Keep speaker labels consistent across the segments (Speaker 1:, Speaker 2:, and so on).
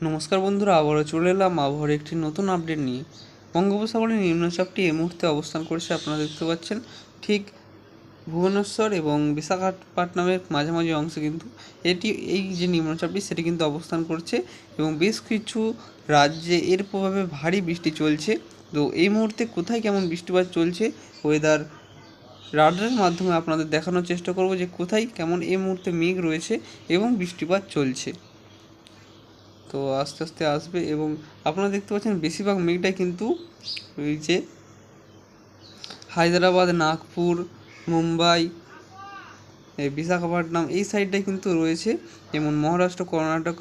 Speaker 1: নমস্কার বন্ধুরা, আবারও চলে এলাম আবহাওয়ার একটি নতুন আপডেট নিয়ে। বঙ্গোপসাগরে নিম্নচাপটি এই মুহূর্তে অবস্থান করছে, আপনারা দেখতে পাচ্ছেন ঠিক ভুবনেশ্বর এবং বিশাখাপত্তনমের মাঝামাঝি অংশে কিন্তু এই যে নিম্নচাপটি সেটি কিন্তু অবস্থান করছে এবং বেশ কিছু রাজ্যে এর প্রভাবে ভারী বৃষ্টি চলছে। তো এই মুহূর্তে কোথায় কেমন বৃষ্টিপাত চলছে ওয়েদার রাডারের মাধ্যমে আপনাদের দেখানোর চেষ্টা করব যে কোথায় কেমন এই মুহূর্তে মেঘ রয়েছে এবং বৃষ্টিপাত চলছে। তো আস্তে আস্তে আসবে এবং আপনারা দেখতে পাচ্ছেন বেশিরভাগ মেঘটাই কিন্তু ওই যে হায়দ্রাবাদ, নাগপুর, মুম্বাই, বিশাখাপত্তনম এই সাইডটাই কিন্তু রয়েছে। যেমন মহারাষ্ট্র, কর্ণাটক,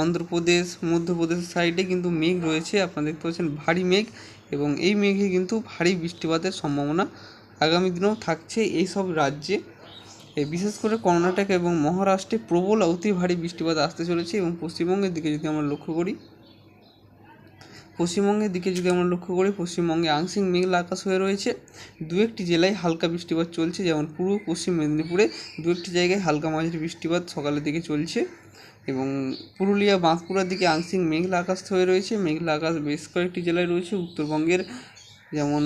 Speaker 1: অন্ধ্রপ্রদেশ, মধ্যপ্রদেশের সাইডে কিন্তু মেঘ রয়েছে। আপনারা দেখতে পাচ্ছেন ভারী মেঘ এবং এই মেঘে কিন্তু ভারী বৃষ্টিপাতের সম্ভাবনা আগামী দিনেও থাকছে এই সব রাজ্যে। বিশেষ করে কর্ণাটক এবং মহারাষ্ট্রে প্রবল অতি ভারী বৃষ্টিপাত আসতে চলেছে এবং পশ্চিমবঙ্গের দিকে যদি আমরা লক্ষ্য করি পশ্চিমবঙ্গে আংশিক মেঘলা আকাশ হয়ে রয়েছে। দু একটি জেলায় হালকা বৃষ্টিপাত চলছে, যেমন পূর্ব পশ্চিম মেদিনীপুরে দু একটি জায়গায় হালকা মাঝারি বৃষ্টিপাত সকালের দিকে চলছে এবং পুরুলিয়া, বাঁকুড়ার দিকে আংশিক মেঘলা আকাশ হয়ে রয়েছে। মেঘলা আকাশ বেশ কয়েকটি জেলায় রয়েছে, উত্তরবঙ্গের যেমন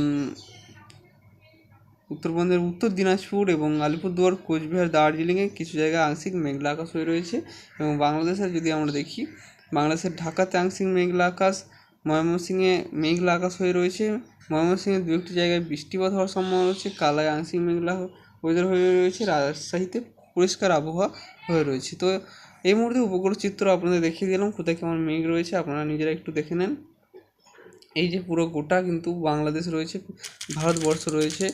Speaker 1: উত্তর দিনাজপুর এবং আলিপুরদুয়ার, কোচবিহার, দার্জিলিংয়ে কিছু জায়গায় আংশিক মেঘলা আকাশ হয়ে রয়েছে এবং বাংলাদেশের যদি আমরা দেখি, বাংলাদেশের ঢাকাতে আংশিক মেঘলা আকাশ, ময়মনসিংহে মেঘলা আকাশ হয়ে রয়েছে। ময়মনসিংহে দু একটি জায়গায় বৃষ্টিপাত হওয়ার সম্ভাবনা রয়েছে। কালায় আংশিক মেঘলা ওয়েদার হয়ে রয়েছে। রাজশাহীতে পরিষ্কার আবহাওয়া হয়ে রয়েছে। তো এই মুহূর্তে উপগ্রহ চিত্র আপনাদের দেখিয়ে দিলাম কোথায় কেমন মেঘ রয়েছে, আপনারা নিজেরা একটু দেখে নেন। এই যে পুরো গোটা কিন্তু বাংলাদেশ রয়েছে, ভারতবর্ষ রয়েছে,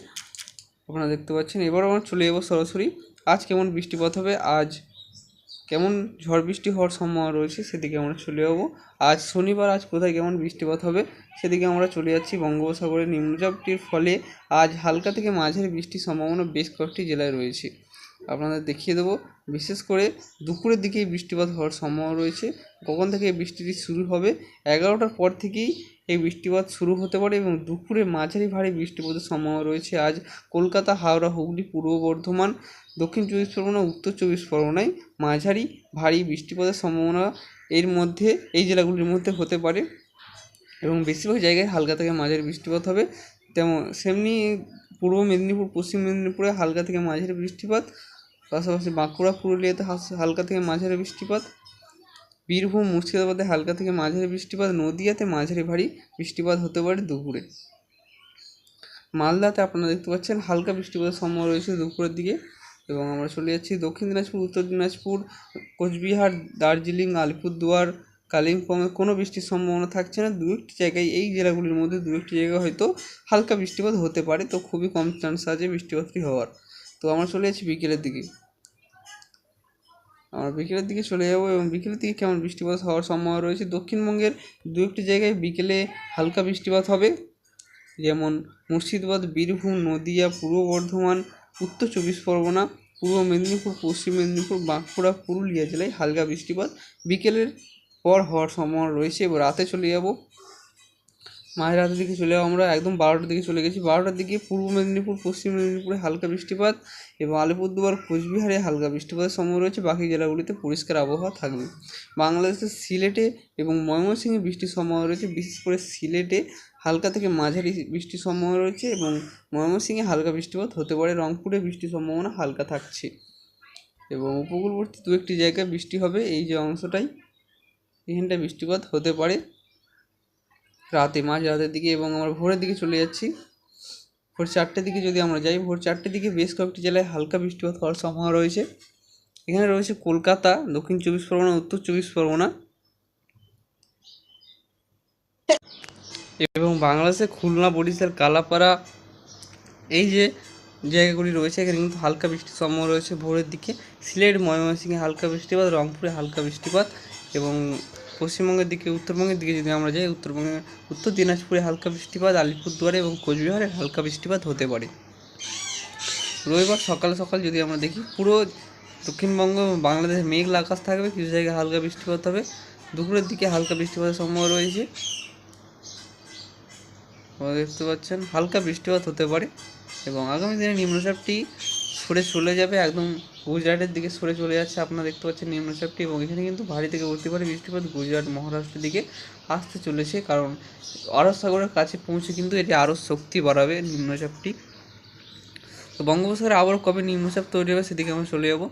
Speaker 1: আপনারা দেখতে পাচ্ছেন। এবার আমরা চলে যাবো সরাসরি আজ কেমন বৃষ্টিপাত হবে, আজ কেমন ঝড় বৃষ্টি হওয়ার সম্ভাবনা রয়েছে সেদিকে আমরা চলে যাবো। আজ শনিবার, আজ কোথায় কেমন বৃষ্টিপাত হবে সেদিকে আমরা চলে যাচ্ছি। বঙ্গোপসাগরের নিম্নচাপটির ফলে আজ হালকা থেকে মাঝারি বৃষ্টির সম্ভাবনা বেশ কয়েকটি জেলায় রয়েছে, আপনাদের দেখিয়ে দেবো। বিশেষ করে দুপুরের দিকেই বৃষ্টিপাত হওয়ার সম্ভাবনা রয়েছে। কখন থেকে এই বৃষ্টিটি শুরু হবে? 11টার পর থেকেই এই বৃষ্টিপাত শুরু হতে পারে এবং দুপুরে মাঝারি ভারী বৃষ্টিপাতের সম্ভাবনা রয়েছে। আজ কলকাতা, হাওড়া, হুগলি, পূর্ব বর্ধমান, দক্ষিণ চব্বিশ পরগনা, উত্তর চব্বিশ পরগনায় মাঝারি ভারী বৃষ্টিপাতের সম্ভাবনা এর মধ্যে এই জেলাগুলির মধ্যে হতে পারে এবং বেশিরভাগ জায়গায় হালকা থেকে মাঝারি বৃষ্টিপাত হবে। সেমনি পূর্ব মেদিনীপুর, পশ্চিম মেদিনীপুরে হালকা থেকে মাঝারি বৃষ্টিপাত, পাশাপাশি বাঁকুড়া, পুরুলিয়াতে হালকা থেকে মাঝারি বৃষ্টিপাত, বীরভূম, মুর্শিদাবাদে হালকা থেকে মাঝারি বৃষ্টিপাত, নদিয়াতে মাঝারি ভারী বৃষ্টিপাত হতে পারে দুপুরে। মালদাতে আপনারা দেখতে পাচ্ছেন হালকা বৃষ্টিপাতের সম্ভাবনা রয়েছে দুপুরের দিকে এবং আমরা চলে যাচ্ছি দক্ষিণ দিনাজপুর, উত্তর দিনাজপুর, কোচবিহার, দার্জিলিং, আলিপুরদুয়ার, কালিম্পংয়ে কোনো বৃষ্টির সম্ভাবনা থাকছে না। দু একটি জায়গায় এই জেলাগুলির মধ্যে দু একটি জায়গায় হয়তো হালকা বৃষ্টিপাত হতে পারে, তো খুবই কম চান্স আছে বৃষ্টিপাতটি হওয়ার। তো আমরা চলে যাচ্ছি বিকেলের দিকে, চলে যাবো এবং বিকেলের দিকে কেমন বৃষ্টিপাত হওয়ার সম্ভাবনা রয়েছে। দক্ষিণবঙ্গের দু একটি জায়গায় বিকেলে হালকা বৃষ্টিপাত হবে, যেমন মুর্শিদাবাদ, বীরভূম, নদিয়া, পূর্ব বর্ধমান, উত্তর চব্বিশ পরগনা, পূর্ব মেদিনীপুর, পশ্চিম মেদিনীপুর, বাঁকুড়া, পুরুলিয়া জেলায় হালকা বৃষ্টিপাত বিকেলের পর হওয়ার সম্ভাবনা রয়েছে। এবার রাতে চলে যাব, মাঝরাতের দিকে চলে যাবো আমরা, একদম 12টার দিকে চলে গেছি। 12টার দিকে পূর্ব মেদিনীপুর, পশ্চিম মেদিনীপুরে হালকা বৃষ্টিপাত এবং আলিপুরদুয়ার, কোচবিহারে হালকা বৃষ্টিপাতের সম্ভাবনা রয়েছে। বাকি জেলাগুলিতে পরিষ্কার আবহাওয়া থাকবে। বাংলাদেশের সিলেটে এবং ময়মনসিংহে বৃষ্টির সম্ভাবনা রয়েছে, বিশেষ করে সিলেটে হালকা থেকে মাঝারি বৃষ্টির সম্ভাবনা রয়েছে এবং ময়মনসিংহে হালকা বৃষ্টিপাত হতে পারে। রংপুরে বৃষ্টির সম্ভাবনা হালকা থাকছে এবং উপকূলবর্তী দু একটি জায়গায় বৃষ্টি হবে। এই যে অংশটাই, এখানটায় বৃষ্টিপাত হতে পারে রাতে, মাঝরাতের দিকে। এবং আমরা ভোরের দিকে চলে যাচ্ছি, ভোর 4টের দিকে যদি আমরা যাই, ভোর 4টের দিকে বেশ কয়েকটি জেলায় হালকা বৃষ্টিপাত হওয়ার সম্ভাবনা রয়েছে। এখানে রয়েছে কলকাতা, দক্ষিণ চব্বিশ পরগনা, উত্তর চব্বিশ পরগনা এবং বাংলাদেশে খুলনা, বরিশাল, কালাপাড়া এই যে জায়গাগুলি রয়েছে এখানে কিন্তু হালকা বৃষ্টির সম্ভাবনা রয়েছে ভোরের দিকে। সিলেট, ময়মনসিংহে হালকা বৃষ্টিপাত, রংপুরে হালকা বৃষ্টিপাত এবং পশ্চিমবঙ্গের দিকে, উত্তরবঙ্গের দিকে যদি আমরা যাই, উত্তর দিনাজপুরে হালকা বৃষ্টিপাত, আলিপুরদুয়ারে এবং কোচবিহারে হালকা বৃষ্টিপাত হতে পারে। রবিবার সকাল সকাল যদি আমরা দেখি, পুরো দক্ষিণবঙ্গ বাংলাদেশে মেঘলা আকাশ থাকবে, কিছু জায়গায় হালকা বৃষ্টিপাত হবে। দুপুরের দিকে হালকা বৃষ্টিপাতের সম্ভাবনা রয়েছে, দেখতে পাচ্ছেন হালকা বৃষ্টিপাত হতে পারে এবং আগামী দিনে নিম্নচাপটি সরে চলে যাবে, একদম গুজরাটের দিকে সরে চলে যাচ্ছে। আপনারা দেখতে পাচ্ছেন নিম্নচাপটি, এবং এখানে কিন্তু ভারী থেকে অতি ভারী বৃষ্টিপাত গুজরাট মহারাষ্ট্রের দিকে আসতে চলেছে, কারণ আরব সাগরের কাছে পৌঁছে কিন্তু এটি আরও শক্তি বাড়াবে নিম্নচাপটি। তো বঙ্গোপসাগরে আবার কবে নিম্নচাপ তৈরি হবে সেদিকে আমরা চলে যাব।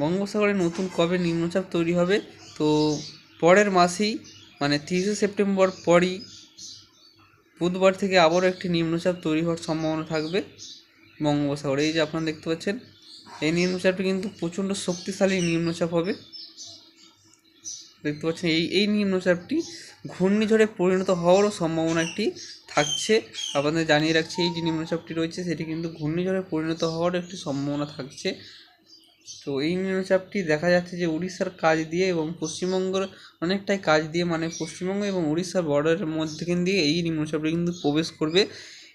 Speaker 1: বঙ্গোপসাগরে নতুন কবে নিম্নচাপ তৈরি হবে, তো পরের মাসেই মানে 30 সেপ্টেম্বর পরই বুধবার থেকে আবারও একটি নিম্নচাপ তৈরি হওয়ার সম্ভাবনা থাকবে বঙ্গোপসাগরে। এই যে আপনারা দেখতে পাচ্ছেন, এই নিম্নচাপটি কিন্তু প্রচণ্ড শক্তিশালী নিম্নচাপ হবে। দেখতে পাচ্ছেন এই নিম্নচাপটি ঘূর্ণিঝড়ে পরিণত হওয়ারও সম্ভাবনা একটি থাকছে। আপনাদের জানিয়ে রাখছি, এই যে নিম্নচাপটি রয়েছে সেটি কিন্তু ঘূর্ণিঝড়ে পরিণত হওয়ার একটি সম্ভাবনা থাকছে। তো এই নিম্নচাপটি দেখা যাচ্ছে যে উড়িষ্যার কাছ দিয়ে এবং পশ্চিমবঙ্গের অনেকটাই কাছ দিয়ে, মানে পশ্চিমবঙ্গ এবং উড়িষ্যার বর্ডারের মধ্যখান দিয়ে এই নিম্নচাপটি কিন্তু প্রবেশ করবে।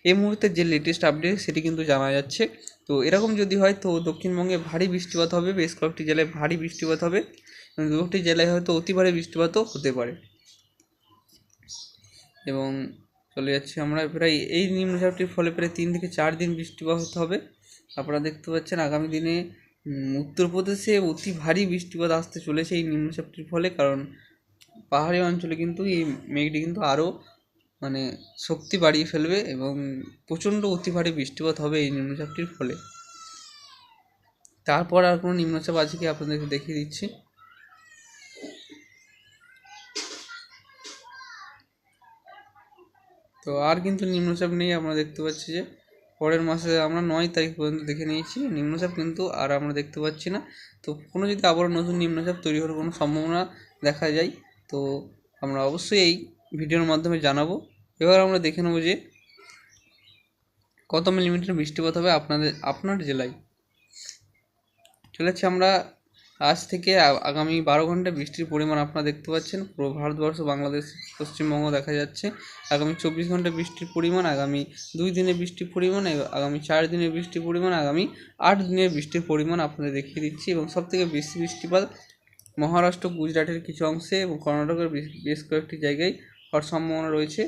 Speaker 1: এই মুহূর্তে যে লেটেস্ট আপডেট সেটি কিন্তু জানা যাচ্ছে। তো এরকম যদি হয় তো দক্ষিণবঙ্গে ভারী বৃষ্টিপাত হবে, বেশ কয়েকটি জেলায় ভারী বৃষ্টিপাত হবে, এবং দুটি জেলায় হয়তো অতি ভারী বৃষ্টিপাতও হতে পারে। এবং চলে যাচ্ছি আমরা প্রায় এই নিম্নচাপটির ফলে প্রায় 3 থেকে 4 দিন বৃষ্টিপাত হবে। আপনারা দেখতে পাচ্ছেন আগামী দিনে উত্তরপ্রদেশে অতি ভারী বৃষ্টিপাত আসতে চলেছে এই নিম্নচাপটির ফলে, কারণ পাহাড়ি অঞ্চলে কিন্তু এই মেঘটি কিন্তু আরও মানে শক্তি বাড়িয়ে ফেলবে এবং প্রচণ্ড অতি ভারী বৃষ্টিপাত হবে এই নিম্নচাপটির ফলে। তারপর আর কোনো নিম্নচাপ আছে কি আপনাদেরকে দেখিয়ে দিচ্ছি। তো আর কিন্তু নিম্নচাপ নেই। আমরা দেখতে পাচ্ছি যে পরের মাসে আমরা 9 তারিখ পর্যন্ত দেখে নিয়েছি নিম্নচাপ, কিন্তু আর আমরা দেখতে পাচ্ছি না। তো কোনো যদি আবারও নতুন নিম্নচাপ তৈরি হওয়ার কোনো সম্ভাবনা দেখা যায় তো আমরা অবশ্যই এই ভিডিওর মাধ্যমে জানাবো। এবার আমরা দেখে নেব যে কত মিলিমিটার বৃষ্টিপাত হবে আপনার জেলায়। চলেছে আমরা আজ থেকে আগামী 12 ঘন্টা বৃষ্টির পরিমাণ আপনারা দেখতে পাচ্ছেন পুরো ভারতবর্ষ, বাংলাদেশ, পশ্চিমবঙ্গ দেখা যাচ্ছে। আগামী 24 ঘন্টা বৃষ্টির পরিমাণ, আগামী 2 দিনের বৃষ্টির পরিমাণ, আগামী 4 দিনের বৃষ্টির পরিমাণ, আগামী 8 দিনের বৃষ্টির পরিমাণ আপনাদের দেখিয়ে দিচ্ছি। এবং সবথেকে বেশি বৃষ্টিপাত মহারাষ্ট্র, গুজরাটের কিছু অংশে এবং কর্ণাটকের বেশ কয়েকটি জায়গায় হওয়ার সম্ভাবনা রয়েছে।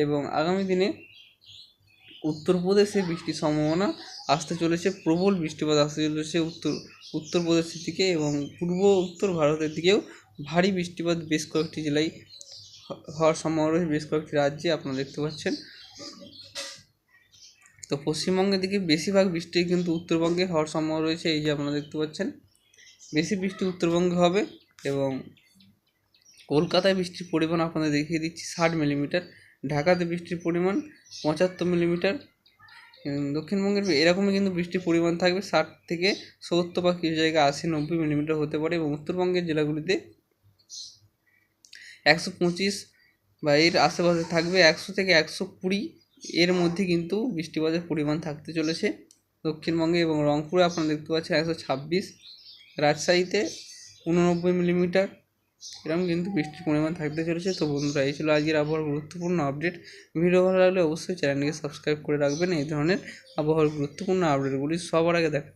Speaker 1: এবং আগামী দিনে উত্তরপ্রদেশে বৃষ্টির সম্ভাবনা আসতে চলেছে, প্রবল বৃষ্টিপাত আসতে চলেছে উত্তরপ্রদেশের দিকে, এবং উত্তর ভারতের দিকেও ভারী বৃষ্টিপাত বেশ কয়েকটি জেলায় হওয়ার সম্ভাবনা রয়েছে, বেশ কয়েকটি রাজ্যে আপনারা দেখতে পাচ্ছেন। তো পশ্চিমবঙ্গের দিকে বেশিরভাগ বৃষ্টি কিন্তু উত্তরবঙ্গে হওয়ার সম্ভাবনা রয়েছে। এই যে আপনারা দেখতে পাচ্ছেন বেশি বৃষ্টি উত্তরবঙ্গে হবে। এবং কলকাতায় বৃষ্টির পরিমাণ আপনাদের দেখিয়ে দিচ্ছি 60 মিলিমিটার, ঢাকাতে বৃষ্টির পরিমাণ 75 মিলিমিটার। দক্ষিণবঙ্গের এরকমই কিন্তু বৃষ্টির পরিমাণ থাকবে 60 থেকে 70 বা কিছু জায়গায় 80-90 মিলিমিটার হতে পারে। এবং উত্তরবঙ্গের জেলাগুলিতে 125 বা এর আশেপাশে থাকবে, 100 থেকে 120 এর মধ্যে কিন্তু বৃষ্টিপাতের পরিমাণ থাকতে চলেছে দক্ষিণবঙ্গে। এবং রংপুরে আপনারা দেখতে পাচ্ছেন 126, রাজশাহীতে 89 মিলিমিটার, এরকম কিন্তু বৃষ্টির পরিমাণ থাকতে চলেছে। তো বন্ধুরা, এই ছিল আজকের আবহাওয়ার গুরুত্বপূর্ণ আপডেট। ভিডিও ভালো লাগলে অবশ্যই চ্যানেলটিকে সাবস্ক্রাইব করে রাখবেন এই ধরনের আবহাওয়ার গুরুত্বপূর্ণ আপডেটগুলি সবার আগে দেখা